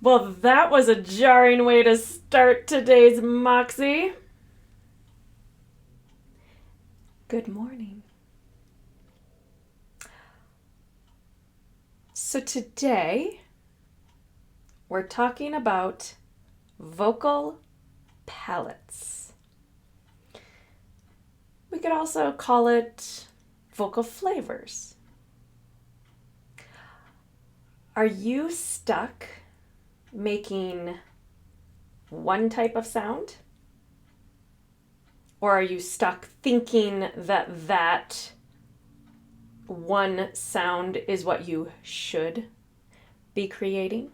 Well, that was a jarring way to start today's Moxie. Good morning. So today we're talking about vocal palettes. We could also call it vocal flavors. Are you stuck making one type of sound? Or are you stuck thinking that one sound is what you should be creating?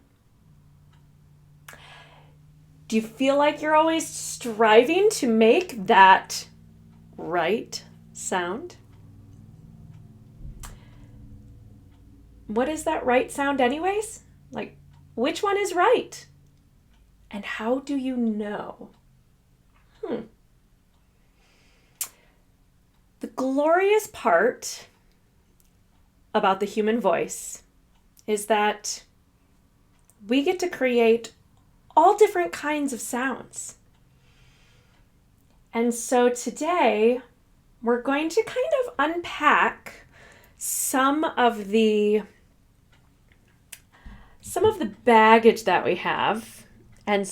Do you feel like you're always striving to make that right sound? What is that right sound anyways? Like, which one is right? And how do you know? The glorious part about the human voice is that we get to create all different kinds of sounds. And so today we're going to kind of unpack some of the baggage that we have and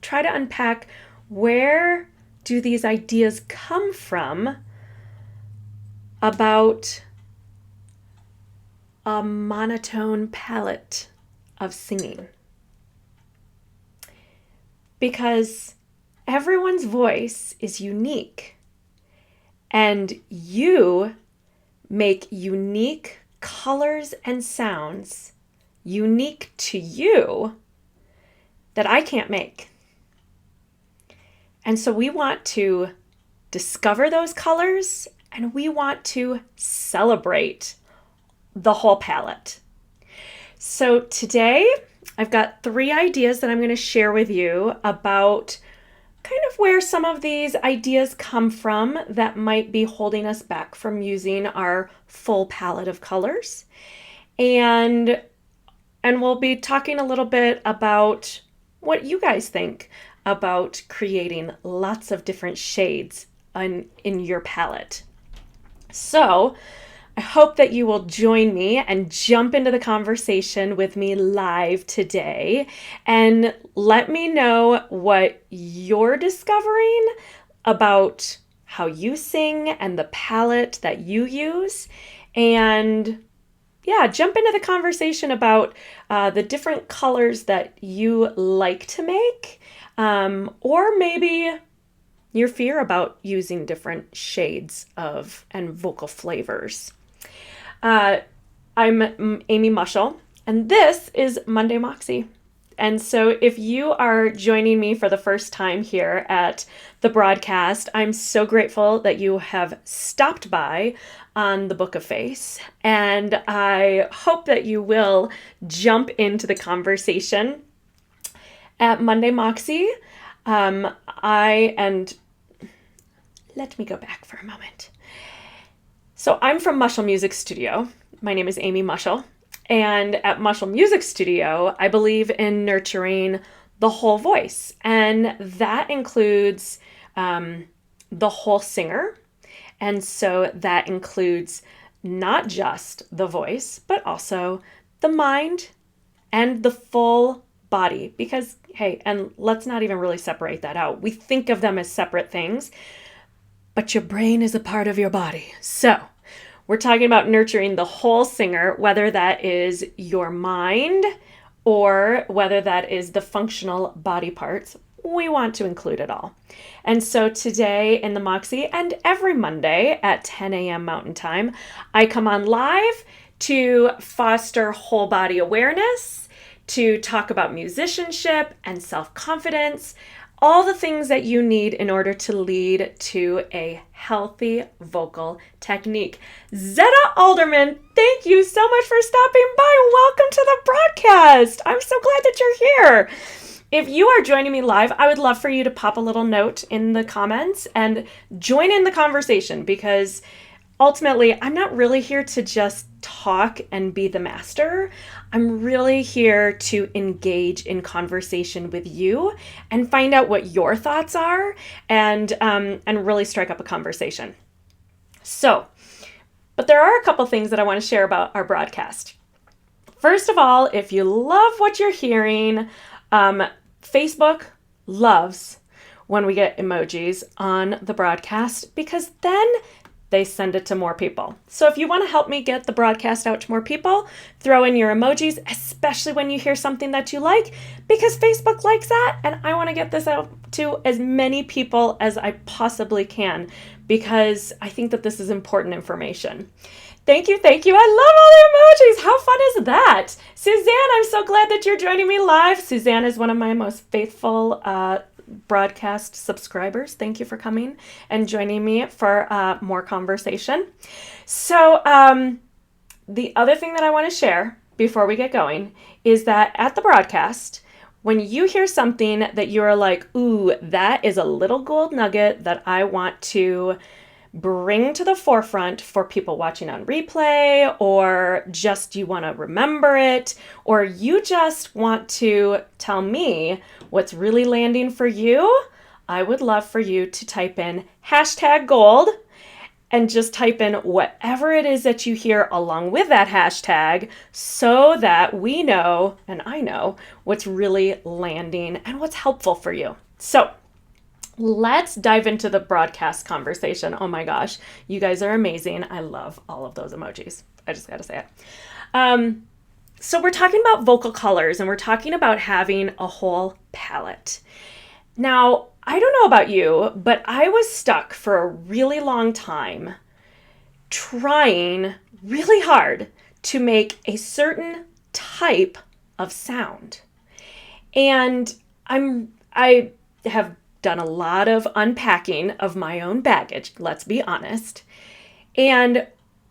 try to unpack where do these ideas come from about a monotone palette of singing. Because everyone's voice is unique, and you make unique colors and sounds unique to you that I can't make. And so we want to discover those colors, and we want to celebrate the whole palette. So today I've got 3 ideas that I'm going to share with you about kind of where some of these ideas come from that might be holding us back from using our full palette of colors. And we'll be talking a little bit about what you guys think about creating lots of different shades in your palette. So I hope that you will join me and jump into the conversation with me live today and let me know what you're discovering about how you sing and the palette that you use. And yeah, jump into the conversation about the different colors that you like to make, or maybe your fear about using different shades of and vocal flavors. I'm Amy Mushel, and this is Monday Moxie. And so if you are joining me for the first time here at the broadcast, I'm so grateful that you have stopped by on the Book of Face. And I hope that you will jump into the conversation at Monday Moxie. Let me go back for a moment. So I'm from Mushel Music Studio. My name is Amy Mushel. And at Mushel Music Studio, I believe in nurturing the whole voice. And that includes the whole singer. And so that includes not just the voice, but also the mind and the full body. Because, hey, and let's not even really separate that out. We think of them as separate things, but your brain is a part of your body. So we're talking about nurturing the whole singer, whether that is your mind or whether that is the functional body parts. We want to include it all. And so today in the Moxie and every Monday at 10 a.m. Mountain Time, I come on live to foster whole body awareness, to talk about musicianship and self-confidence, all the things that you need in order to lead to a healthy vocal technique. Zetta Alderman, thank you so much for stopping by. Welcome to the broadcast. I'm so glad that you're here. If you are joining me live, I would love for you to pop a little note in the comments and join in the conversation, because ultimately I'm not really here to just talk and be the master. I'm really here to engage in conversation with you and find out what your thoughts are and really strike up a conversation. So, but there are a couple things that I want to share about our broadcast. First of all, if you love what you're hearing, Facebook loves when we get emojis on the broadcast because then they send it to more people. So if you want to help me get the broadcast out to more people, throw in your emojis, especially when you hear something that you like, because Facebook likes that, and I want to get this out to as many people as I possibly can because I think that this is important information. Thank you. I love all the emojis. How fun is that? Suzanne, I'm so glad that you're joining me live. Suzanne is one of my most faithful broadcast subscribers. Thank you for coming and joining me for more conversation. So the other thing that I want to share before we get going is that at the broadcast, when you hear something that you're like, ooh, that is a little gold nugget that I want to bring to the forefront for people watching on replay, or just you want to remember it, or you just want to tell me what's really landing for you, I would love for you to type in #gold and just type in whatever it is that you hear along with that hashtag so that we know, and I know, what's really landing and what's helpful for you. So let's dive into the broadcast conversation. Oh my gosh, you guys are amazing. I love all of those emojis. I just got to say it. So we're talking about vocal colors and we're talking about having a whole palette. Now, I don't know about you, but I was stuck for a really long time trying really hard to make a certain type of sound. And I have done a lot of unpacking of my own baggage, let's be honest. And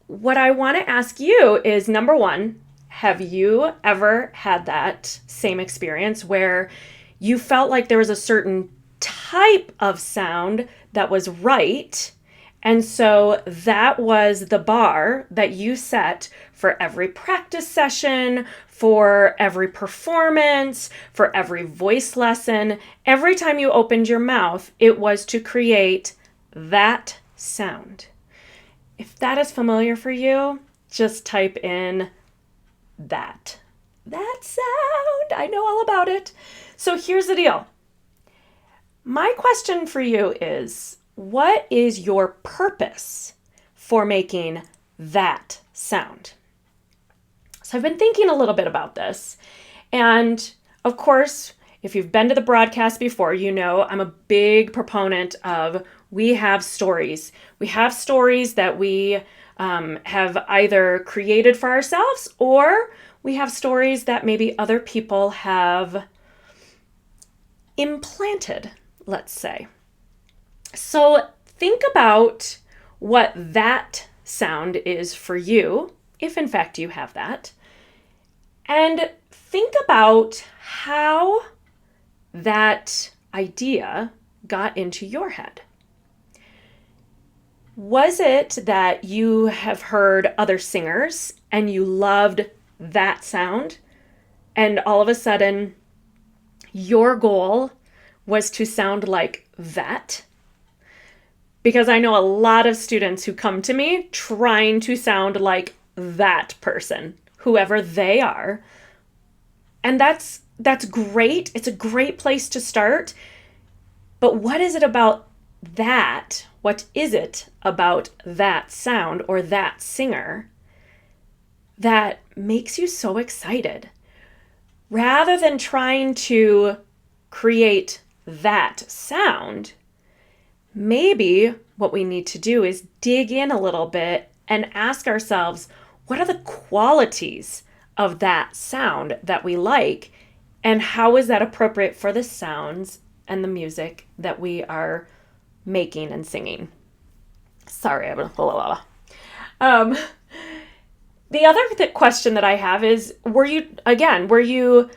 what I want to ask you is, number one, have you ever had that same experience where you felt like there was a certain type of sound that was right, and so that was the bar that you set for every practice session, for every performance, for every voice lesson? Every time you opened your mouth, it was to create that sound. If that is familiar for you, just type in that sound. I know all about it. So here's the deal. My question for you is, what is your purpose for making that sound? So I've been thinking a little bit about this. And of course, if you've been to the broadcast before, you know I'm a big proponent of we have stories. We have stories that we have either created for ourselves, or we have stories that maybe other people have implanted, let's say. So think about what that sound is for you, if in fact you have that, and think about how that idea got into your head. Was it that you have heard other singers and you loved that sound, and all of a sudden your goal was to sound like that? Because I know a lot of students who come to me trying to sound like that person, whoever they are. And that's great. It's a great place to start. But what is it about that? What is it about that sound or that singer that makes you so excited? Rather than trying to create that sound, maybe what we need to do is dig in a little bit and ask ourselves, what are the qualities of that sound that we like, and how is that appropriate for the sounds and the music that we are making and singing? Sorry, I'm the other question that I have is, were you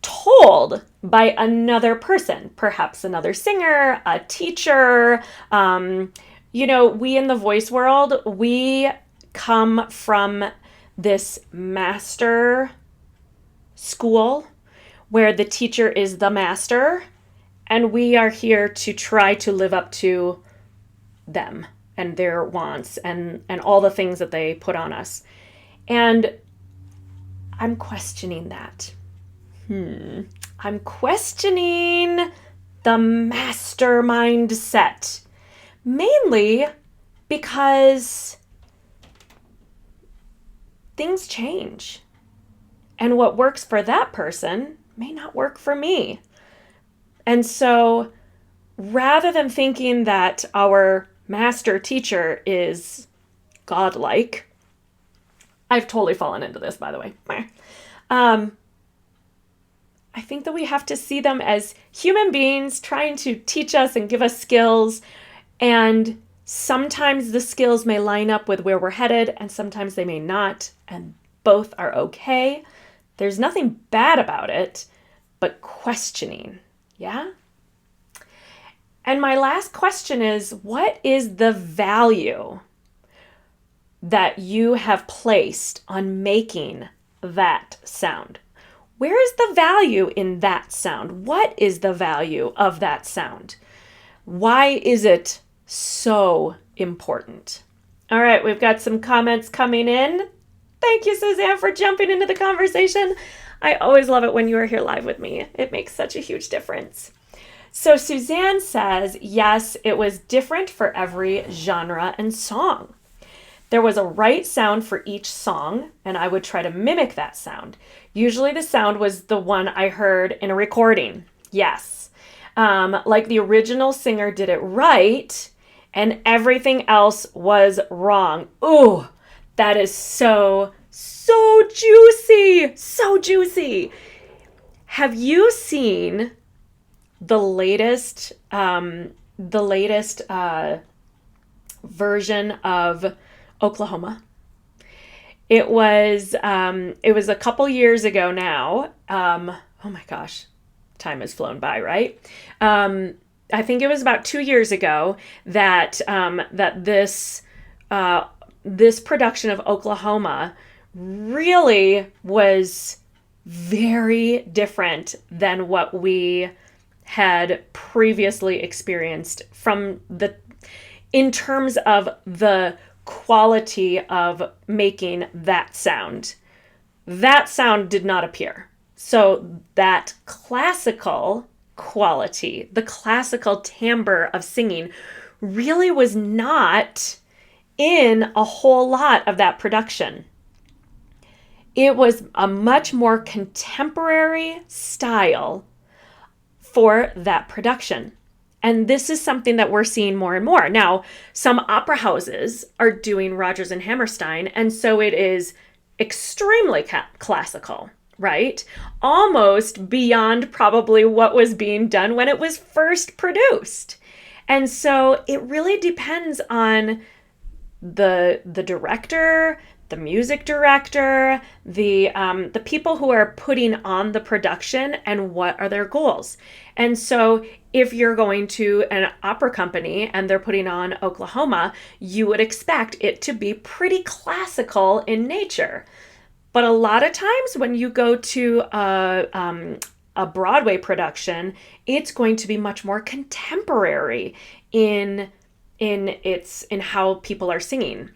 told by another person, perhaps another singer, a teacher? We in the voice world, we come from this master school where the teacher is the master, and we are here to try to live up to them and their wants and all the things that they put on us. And I'm questioning that. I'm questioning the mastermind set, mainly because things change. And what works for that person may not work for me. And so rather than thinking that our master teacher is godlike, I've totally fallen into this, by the way. I think that we have to see them as human beings trying to teach us and give us skills. And sometimes the skills may line up with where we're headed, and sometimes they may not. And both are okay. There's nothing bad about it, but questioning. Yeah? And my last question is, what is the value that you have placed on making that sound? Where is the value in that sound? What is the value of that sound? Why is it so important? All right, we've got some comments coming in. Thank you, Suzanne, for jumping into the conversation. I always love it when you are here live with me. It makes such a huge difference. So Suzanne says, yes, it was different for every genre and song. There was a right sound for each song, and I would try to mimic that sound. Usually the sound was the one I heard in a recording. Yes. Like the original singer did it right, and everything else was wrong. Ooh, that is so juicy. So juicy. Have you seen the latest version of Oklahoma? It was a couple years ago now. Oh my gosh, time has flown by, right? I think it was about 2 years ago that this production of Oklahoma really was very different than what we had previously experienced in terms of the quality of making that sound. That sound did not appear. So that classical quality, the classical timbre of singing, really was not in a whole lot of that production. It was a much more contemporary style for that production. And this is something that we're seeing more and more. Now, some opera houses are doing Rodgers and Hammerstein, and so it is extremely classical, right? Almost beyond probably what was being done when it was first produced. And so it really depends on the director, the music director, the people who are putting on the production, and what are their goals. And so if you're going to an opera company and they're putting on Oklahoma, you would expect it to be pretty classical in nature. But a lot of times when you go to a Broadway production, it's going to be much more contemporary in how people are singing,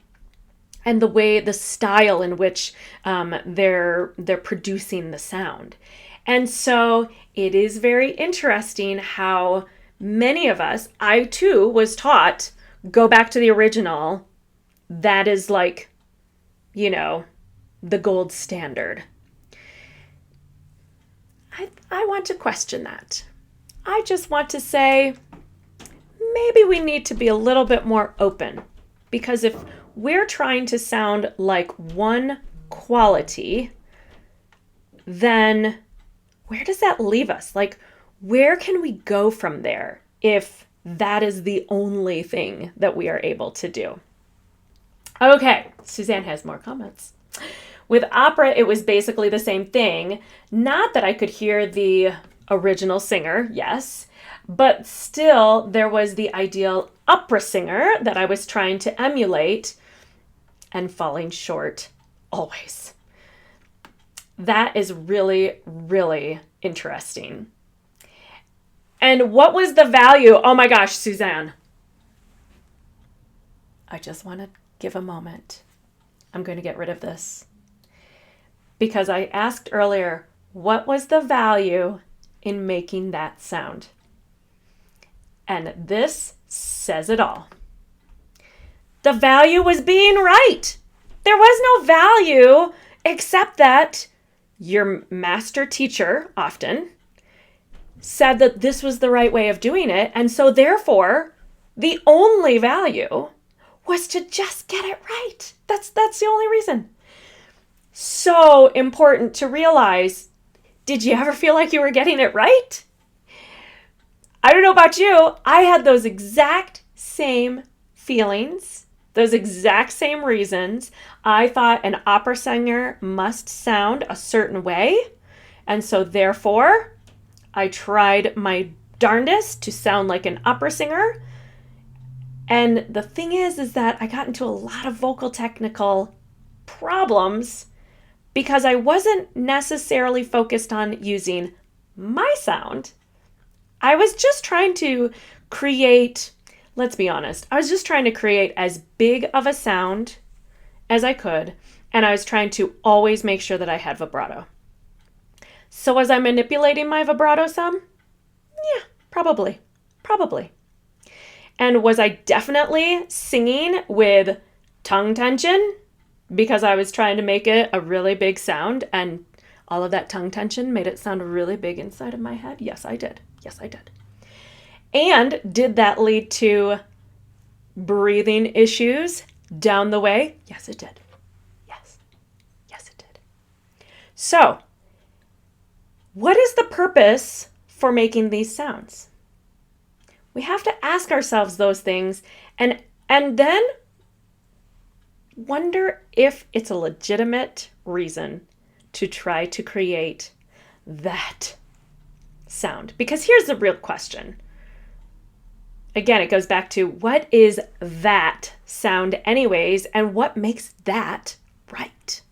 and the style in which they're producing the sound. And so it is very interesting how many of us, I too was taught, go back to the original. That is like, the gold standard. I want to question that. I just want to say, maybe we need to be a little bit more open, because if we're trying to sound like one quality, then where does that leave us? Like, where can we go from there if that is the only thing that we are able to do? Okay, Suzanne has more comments. With opera, it was basically the same thing. Not that I could hear the original singer, yes, but still there was the ideal opera singer that I was trying to emulate and falling short always. That is really, really interesting. And what was the value? Oh my gosh, Suzanne. I just want to give a moment. I'm going to get rid of this. Because I asked earlier, what was the value in making that sound? And this says it all. The value was being right. There was no value except that your master teacher often said that this was the right way of doing it. And so therefore, the only value was to just get it right. That's the only reason. So important to realize, did you ever feel like you were getting it right? I don't know about you. I had those exact same feelings, those exact same reasons. I thought an opera singer must sound a certain way. And so therefore, I tried my darndest to sound like an opera singer. And the thing is that I got into a lot of vocal technical problems because I wasn't necessarily focused on using my sound. I was just trying to create, let's be honest, I was just trying to create as big of a sound as I could, and I was trying to always make sure that I had vibrato. So was I manipulating my vibrato some? Yeah, probably. And was I definitely singing with tongue tension because I was trying to make it a really big sound, and all of that tongue tension made it sound really big inside of my head? Yes, I did. And did that lead to breathing issues down the way? Yes, it did. Yes, it did. So, what is the purpose for making these sounds? We have to ask ourselves those things and then wonder if it's a legitimate reason to try to create that sound. Because here's the real question. Again, it goes back to, what is that sound anyways, and what makes that right?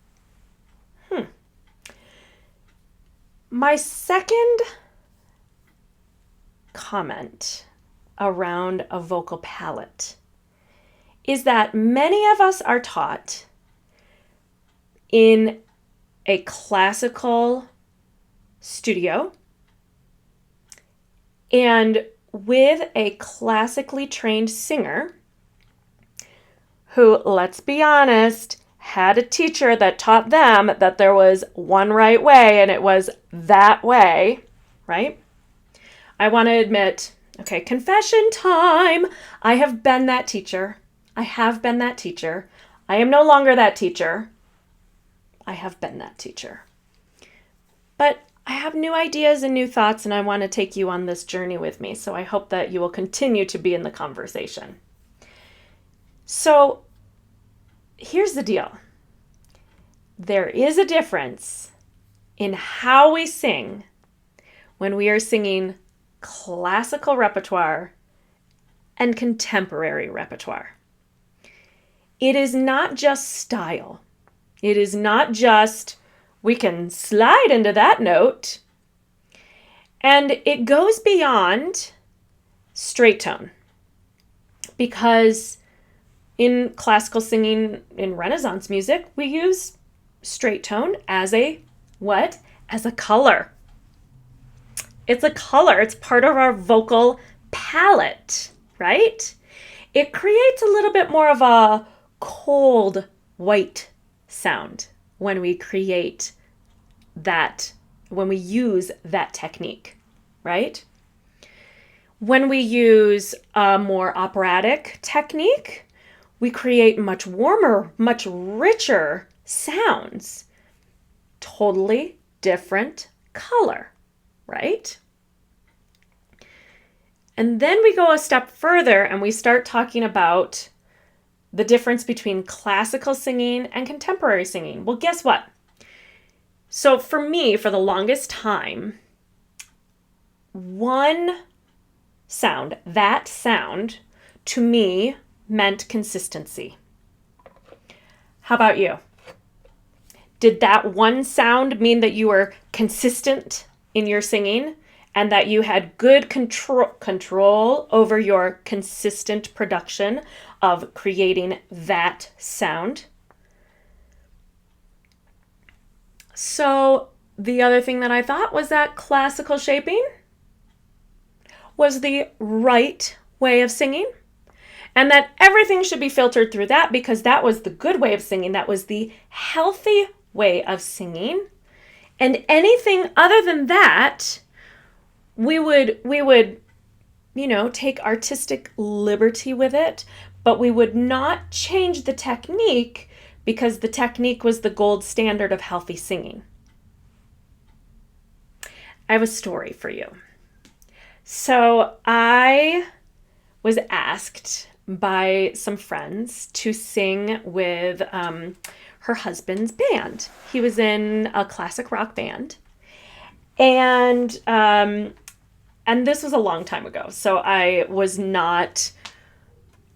My second comment around a vocal palette is that many of us are taught in a classical studio and with a classically trained singer who, let's be honest, had a teacher that taught them that there was one right way and it was that way, right? I want to admit, okay, confession time. I have been that teacher. I am no longer that teacher. I have been that teacher. But I have new ideas and new thoughts, and I want to take you on this journey with me. So I hope that you will continue to be in the conversation. So here's the deal. There is a difference in how we sing when we are singing classical repertoire and contemporary repertoire. It is not just style. It is not just, we can slide into that note. And it goes beyond straight tone. Because in classical singing, in Renaissance music, we use straight tone as a what? As a color. It's a color. It's part of our vocal palette, right? It creates a little bit more of a cold white sound when we create that, when we use that technique, right? When we use a more operatic technique, we create much warmer, much richer sounds. Totally different color, right? And then we go a step further and we start talking about the difference between classical singing and contemporary singing. Well, guess what? So for me, for the longest time, one sound, that sound, to me meant consistency. How about you? Did that one sound mean that you were consistent in your singing and that you had good control over your consistent production of creating that sound? So the other thing that I thought was that classical shaping was the right way of singing, and that everything should be filtered through that because that was the good way of singing. That was the healthy way of singing. And anything other than that, we would, take artistic liberty with it, but we would not change the technique because the technique was the gold standard of healthy singing. I have a story for you. So I was asked by some friends to sing with her husband's band. He was in a classic rock band. And this was a long time ago. So I was not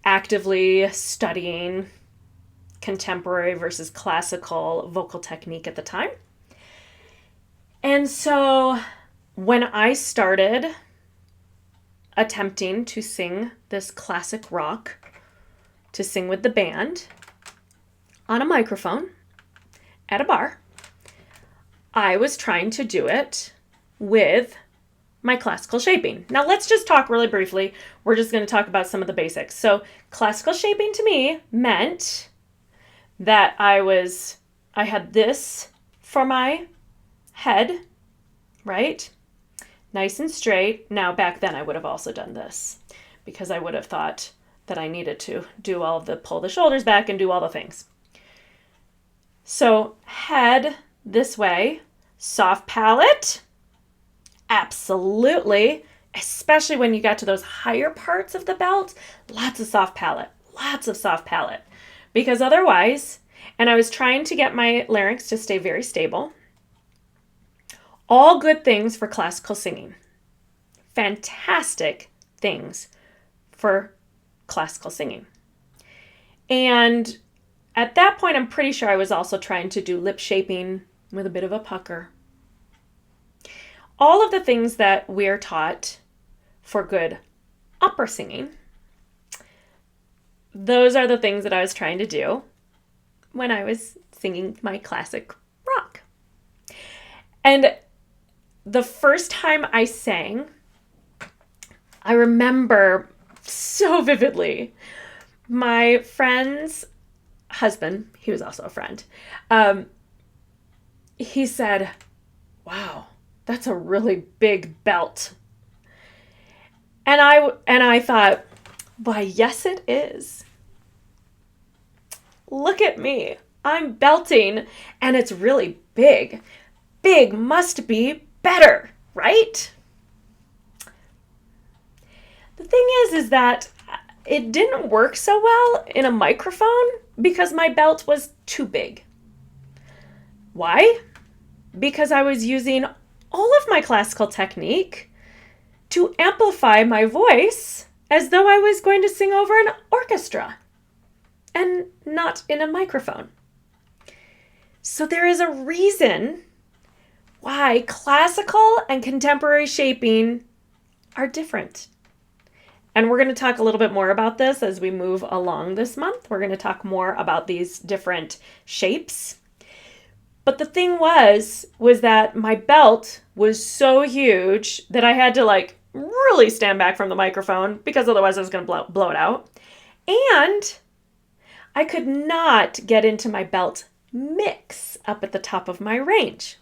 actively studying contemporary versus classical vocal technique at the time. And so when I started attempting to sing this classic rock, to sing with the band on a microphone at a bar, I was trying to do it with my classical shaping. Now let's just talk really briefly. We're just going to talk about some of the basics. So classical shaping to me meant that I had this for my head, right? Nice and straight. Now back then I would have also done this because I would have thought that I needed to do all of the pull the shoulders back and do all the things. So head this way, soft palate, absolutely, especially when you got to those higher parts of the belt, lots of soft palate, because otherwise, and I was trying to get my larynx to stay very stable. All good things for classical singing. Fantastic things for classical singing. And at that point, I'm pretty sure I was also trying to do lip shaping with a bit of a pucker. All of the things that we're taught for good opera singing, those are the things that I was trying to do when I was singing my classic rock. And the first time I sang, I remember so vividly my friend's husband, he was also a friend, he said, "Wow, that's a really big belt." And I thought, "Why, yes it is. Look at me. I'm belting and it's really big. Big must be better, right?" The thing is that it didn't work so well in a microphone because my belt was too big. Why? Because I was using all of my classical technique to amplify my voice as though I was going to sing over an orchestra and not in a microphone. So there is a reason why classical and contemporary shaping are different. And we're going to talk a little bit more about this as we move along this month. We're going to talk more about these different shapes. But the thing was that my belt was so huge that I had to really stand back from the microphone because otherwise I was going to blow it out. And I could not get into my belt mix up at the top of my range.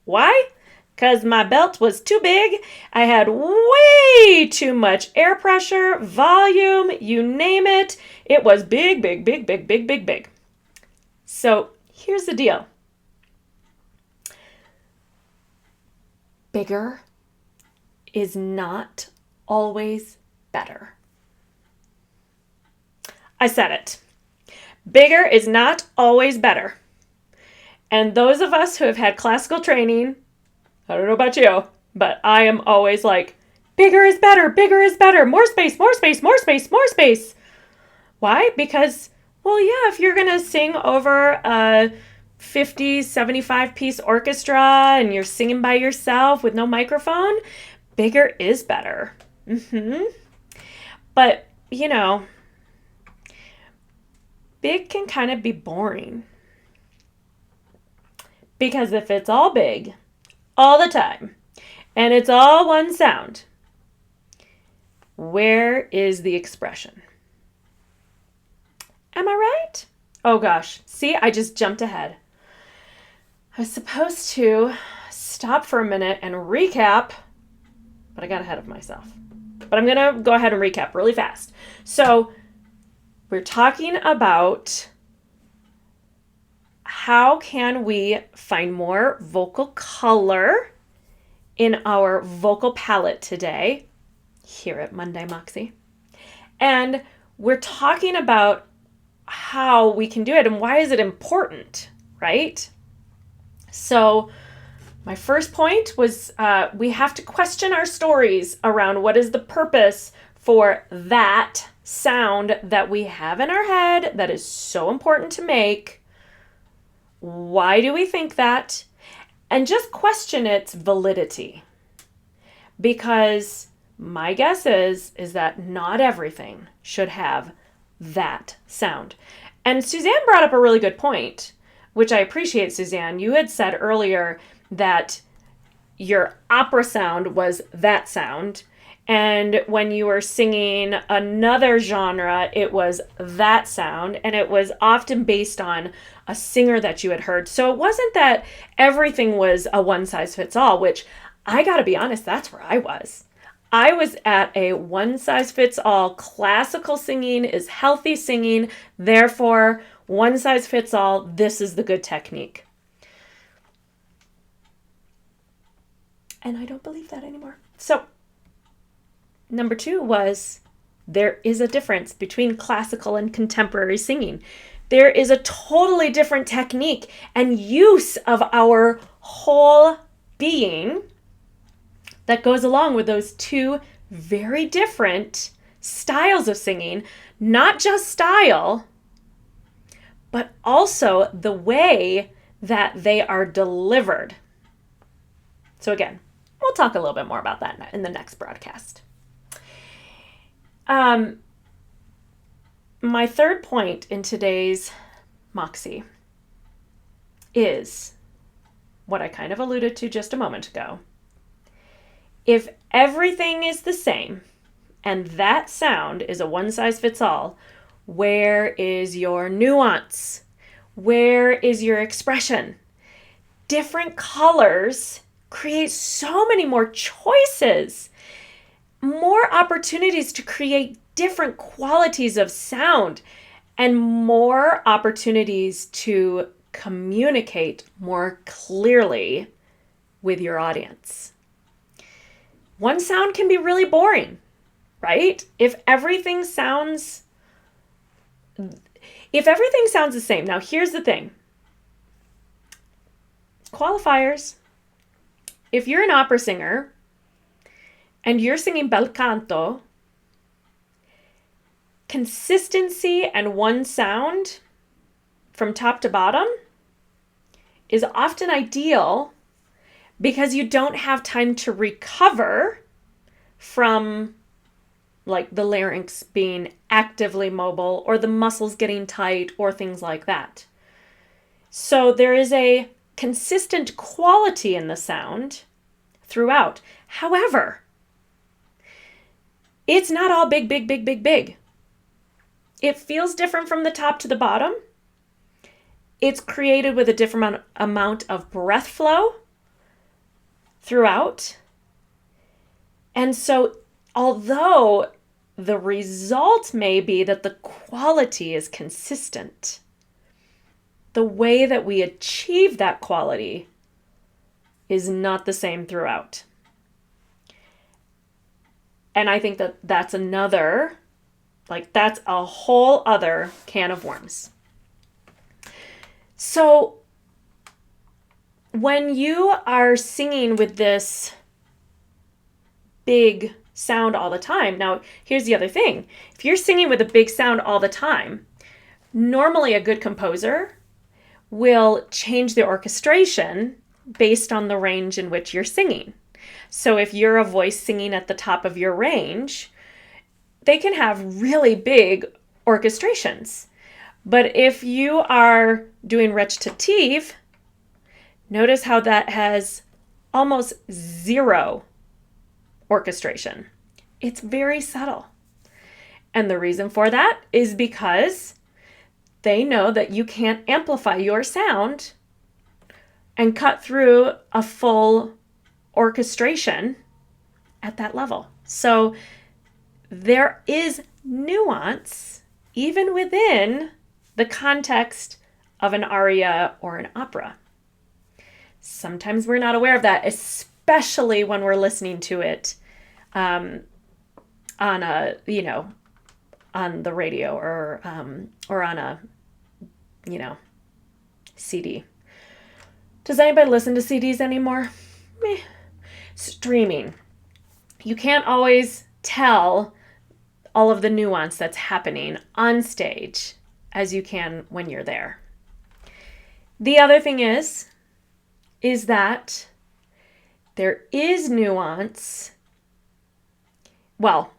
Why? Because my belt was too big. I had way too much air pressure, volume, you name it. It was big, big, big, big, big, big, big. So here's the deal. Bigger is not always better. I said it. Bigger is not always better. And those of us who have had classical training, I don't know about you, but I am always like, bigger is better, more space, more space, more space, more space. Why? Because, well, yeah, if you're going to sing over a 50, 75-piece orchestra and you're singing by yourself with no microphone, bigger is better. But, big can kind of be boring. Because if it's all big, all the time, and it's all one sound, where is the expression? Am I right? Oh gosh, see, I just jumped ahead. I was supposed to stop for a minute and recap, but I got ahead of myself. But I'm going to go ahead and recap really fast. So we're talking about how can we find more vocal color in our vocal palette today here at Monday Moxie. And we're talking about how we can do it and why is it important, right? So my first point was we have to question our stories around what is the purpose for that sound that we have in our head that is so important to make. Why do we think that? And just question its validity. Because my guess is that not everything should have that sound. And Suzanne brought up a really good point, which I appreciate, Suzanne. You had said earlier that your opera sound was that sound. And when you were singing another genre, it was that sound. And it was often based on a singer that you had heard. So it wasn't that everything was a one size fits all, which I got to be honest, that's where I was. I was at a one size fits all. Classical singing is healthy singing. Therefore, one size fits all. This is the good technique. And I don't believe that anymore. So, number 2 was there is a difference between classical and contemporary singing. There is a totally different technique and use of our whole being that goes along with those two very different styles of singing, not just style, but also the way that they are delivered. So again, we'll talk a little bit more about that in the next broadcast. My third point in today's Moxie is what I kind of alluded to just a moment ago. If everything is the same and that sound is a one size fits all, where is your nuance? Where is your expression? Different colors create so many more choices, more opportunities to create different qualities of sound, and more opportunities to communicate more clearly with your audience. One sound can be really boring, right? If everything sounds the same. Now, here's the thing. Qualifiers. If you're an opera singer and you're singing bel canto, consistency and one sound from top to bottom is often ideal because you don't have time to recover from like the larynx being actively mobile or the muscles getting tight or things like that. So there is a consistent quality in the sound throughout. However, it's not all big, big, big, big, big. It feels different from the top to the bottom. It's created with a different amount of breath flow throughout. And so, although the result may be that the quality is consistent, the way that we achieve that quality is not the same throughout. And I think that that's a whole other can of worms. So when you are singing with this big sound all the time, now here's the other thing. If you're singing with a big sound all the time, normally a good composer will change the orchestration based on the range in which you're singing. So if you're a voice singing at the top of your range, they can have really big orchestrations. But if you are doing recitative, notice how that has almost zero orchestration. It's very subtle. And the reason for that is because they know that you can't amplify your sound and cut through a full orchestration at that level. So there is nuance even within the context of an aria or an opera. Sometimes we're not aware of that, especially when we're listening to it on the radio or on a CD. Does anybody listen to CDs anymore? Meh. Streaming. You can't always tell all of the nuance that's happening on stage as you can when you're there. The other thing is that there is nuance. Well,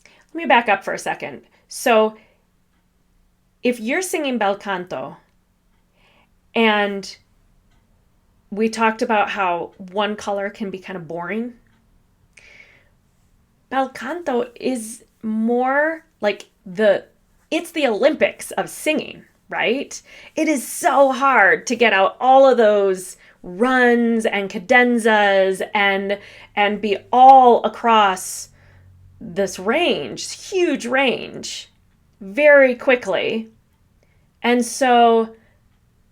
let me back up for a second. So if you're singing bel canto, and we talked about how one color can be kind of boring, bel canto is more like it's the Olympics of singing, right? It is so hard to get out all of those runs and cadenzas and be all across this range, huge range, very quickly. And so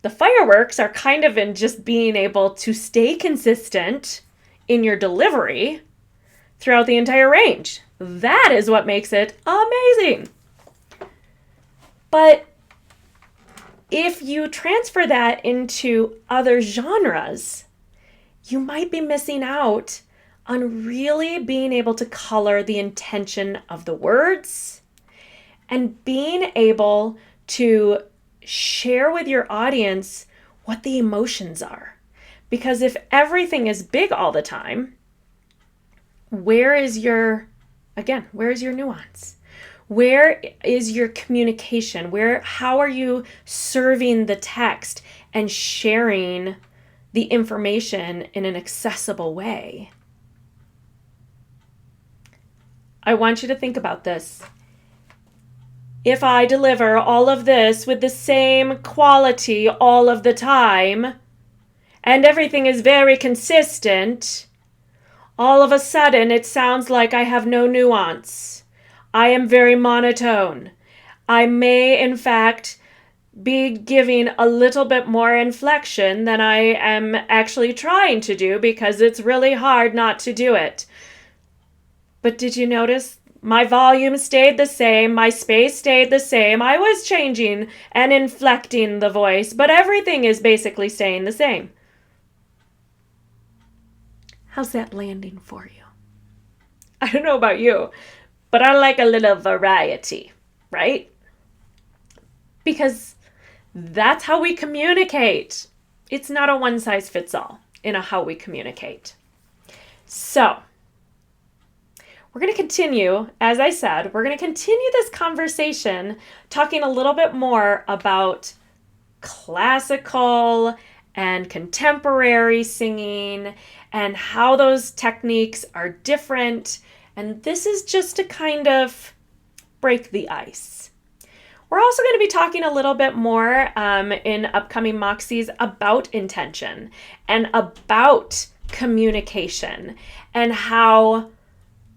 the fireworks are kind of in just being able to stay consistent in your delivery throughout the entire range. That is what makes it amazing. But if you transfer that into other genres, you might be missing out on really being able to color the intention of the words and being able to share with your audience what the emotions are. Because if everything is big all the time, where is your nuance? Where is your communication? How are you serving the text and sharing the information in an accessible way? I want you to think about this. If I deliver all of this with the same quality all of the time, and everything is very consistent, all of a sudden it sounds like I have no nuance. I am very monotone. I may, in fact, be giving a little bit more inflection than I am actually trying to do because it's really hard not to do it. But did you notice? My volume stayed the same, my space stayed the same. I was changing and inflecting the voice, but everything is basically staying the same. How's that landing for you? I don't know about you, but I like a little variety, right? Because that's how we communicate. It's not a one-size-fits-all in how we communicate. So, we're going to continue, as I said, we're going to continue this conversation talking a little bit more about classical and contemporary singing and how those techniques are different. And this is just to kind of break the ice. We're also going to be talking a little bit more in upcoming MOXIEs about intention and about communication and how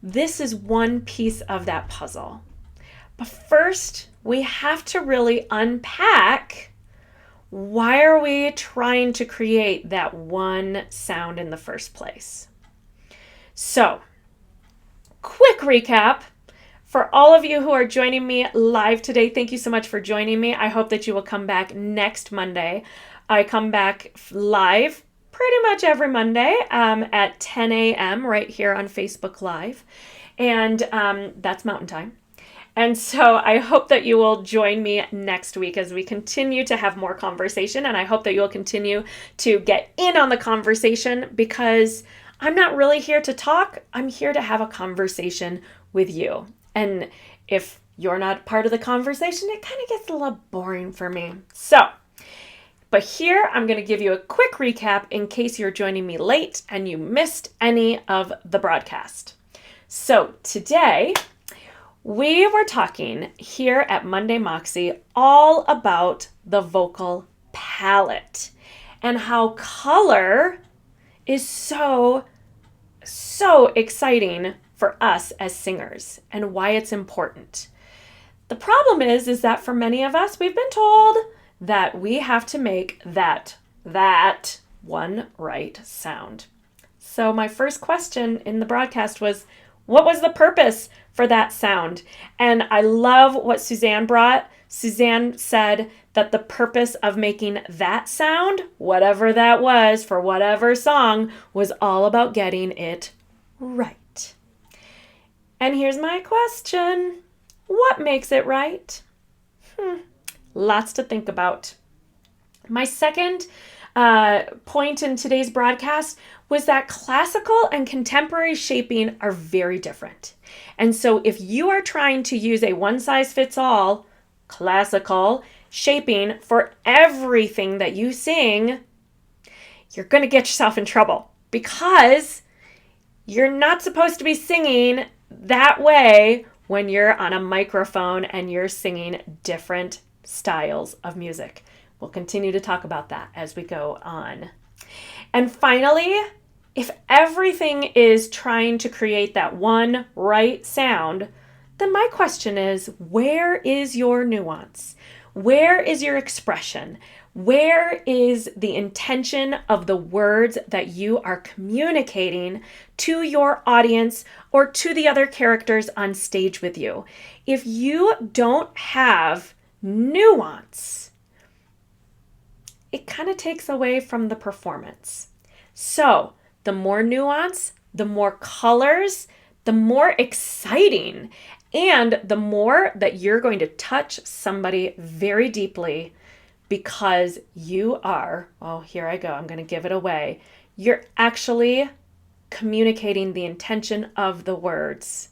this is one piece of that puzzle. But first, we have to really unpack, why are we trying to create that one sound in the first place? So, quick recap for all of you who are joining me live today. Thank you so much for joining me. I hope that you will come back next Monday. I come back live pretty much every Monday at 10 a.m. right here on Facebook Live. And that's Mountain Time. And so I hope that you will join me next week as we continue to have more conversation. And I hope that you'll continue to get in on the conversation, because I'm not really here to talk. I'm here to have a conversation with you. And if you're not part of the conversation, it kind of gets a little boring for me. But here I'm going to give you a quick recap in case you're joining me late and you missed any of the broadcast. So today we were talking here at Monday MOXIE all about the vocal palette and how color is so exciting for us as singers and why it's important. The problem is that for many of us, we've been told that we have to make that one right sound. So my first question in the broadcast was, what was the purpose for that sound? And I love what Suzanne brought. Suzanne said that the purpose of making that sound, whatever that was for whatever song, was all about getting it right. And here's my question. What makes it right? Lots to think about. My second point in today's broadcast was that classical and contemporary shaping are very different. And so if you are trying to use a one-size-fits-all classical shaping for everything that you sing, you're going to get yourself in trouble, because you're not supposed to be singing that way when you're on a microphone and you're singing different styles of music. We'll continue to talk about that as we go on. And finally, if everything is trying to create that one right sound, then my question is, where is your nuance? Where is your expression? Where is the intention of the words that you are communicating to your audience or to the other characters on stage with you? If you don't have nuance, it kind of takes away from the performance. So the more nuance, the more colors, the more exciting, and the more that you're going to touch somebody very deeply, because you are, oh, here I go, I'm going to give it away. You're actually communicating the intention of the words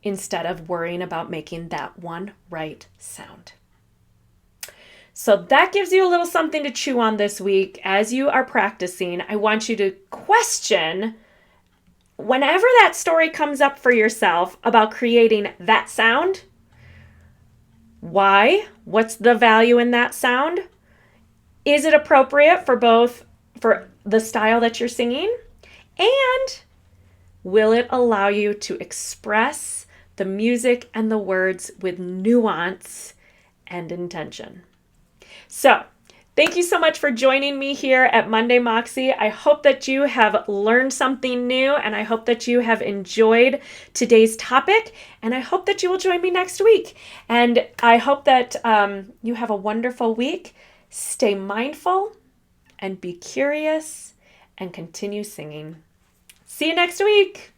instead of worrying about making that one right sound. So that gives you a little something to chew on this week. As you are practicing, I want you to question, whenever that story comes up for yourself about creating that sound, why? What's the value in that sound? Is it appropriate for the style that you're singing? And will it allow you to express the music and the words with nuance and intention? So, thank you so much for joining me here at Monday MOXIE. I hope that you have learned something new, and I hope that you have enjoyed today's topic, and I hope that you will join me next week. And I hope that you have a wonderful week. Stay mindful and be curious and continue singing. See you next week.